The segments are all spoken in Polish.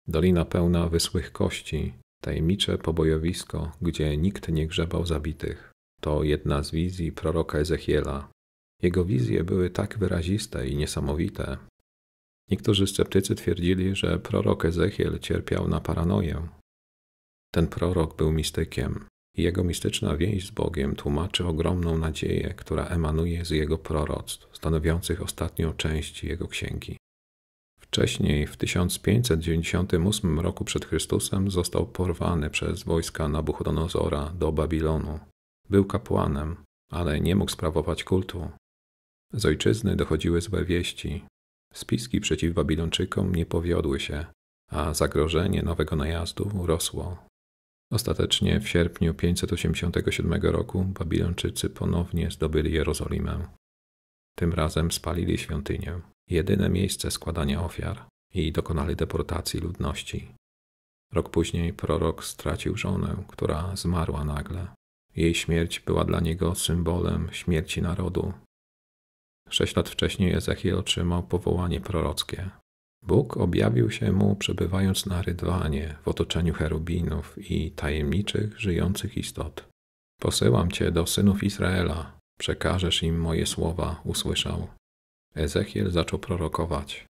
Dolina pełna wysłych kości, tajemnicze pobojowisko, gdzie nikt nie grzebał zabitych. To jedna z wizji proroka Ezechiela. Jego wizje były tak wyraziste i niesamowite. Niektórzy sceptycy twierdzili, że prorok Ezechiel cierpiał na paranoję. Ten prorok był mistykiem i jego mistyczna więź z Bogiem tłumaczy ogromną nadzieję, która emanuje z jego proroctw, stanowiących ostatnią część jego księgi. Wcześniej, w 1598 roku przed Chrystusem, został porwany przez wojska Nabuchodonozora do Babilonu. Był kapłanem, ale nie mógł sprawować kultu. Z ojczyzny dochodziły złe wieści. Spiski przeciw Babilończykom nie powiodły się, a zagrożenie nowego najazdu rosło. Ostatecznie w sierpniu 587 roku Babilończycy ponownie zdobyli Jerozolimę. Tym razem spalili świątynię, jedyne miejsce składania ofiar, i dokonali deportacji ludności. Rok później prorok stracił żonę, która zmarła nagle. Jej śmierć była dla niego symbolem śmierci narodu. 6 lat wcześniej Ezechiel otrzymał powołanie prorockie. Bóg objawił się mu przebywając na rydwanie w otoczeniu cherubinów i tajemniczych, żyjących istot. Posyłam cię do synów Izraela, przekażesz im moje słowa, usłyszał. Ezechiel zaczął prorokować.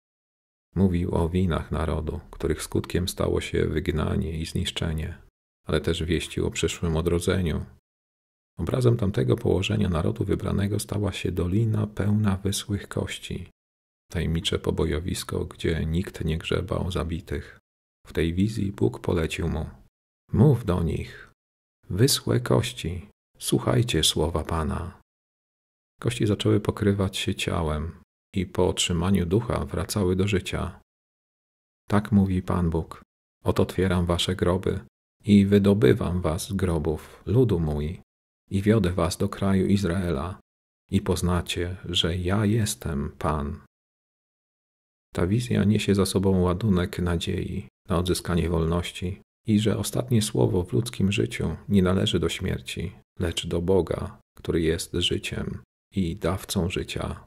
Mówił o winach narodu, których skutkiem stało się wygnanie i zniszczenie, ale też wieścił o przyszłym odrodzeniu. Obrazem tamtego położenia narodu wybranego stała się dolina pełna wysłych kości, tajemnicze pobojowisko, gdzie nikt nie grzebał zabitych. W tej wizji Bóg polecił mu: mów do nich, wyschłe kości, słuchajcie słowa Pana. Kości zaczęły pokrywać się ciałem i po otrzymaniu ducha wracały do życia. Tak mówi Pan Bóg: oto otwieram wasze groby i wydobywam was z grobów, ludu mój, i wiodę was do kraju Izraela i poznacie, że ja jestem Pan. Ta wizja niesie za sobą ładunek nadziei na odzyskanie wolności i że ostatnie słowo w ludzkim życiu nie należy do śmierci, lecz do Boga, który jest życiem i dawcą życia.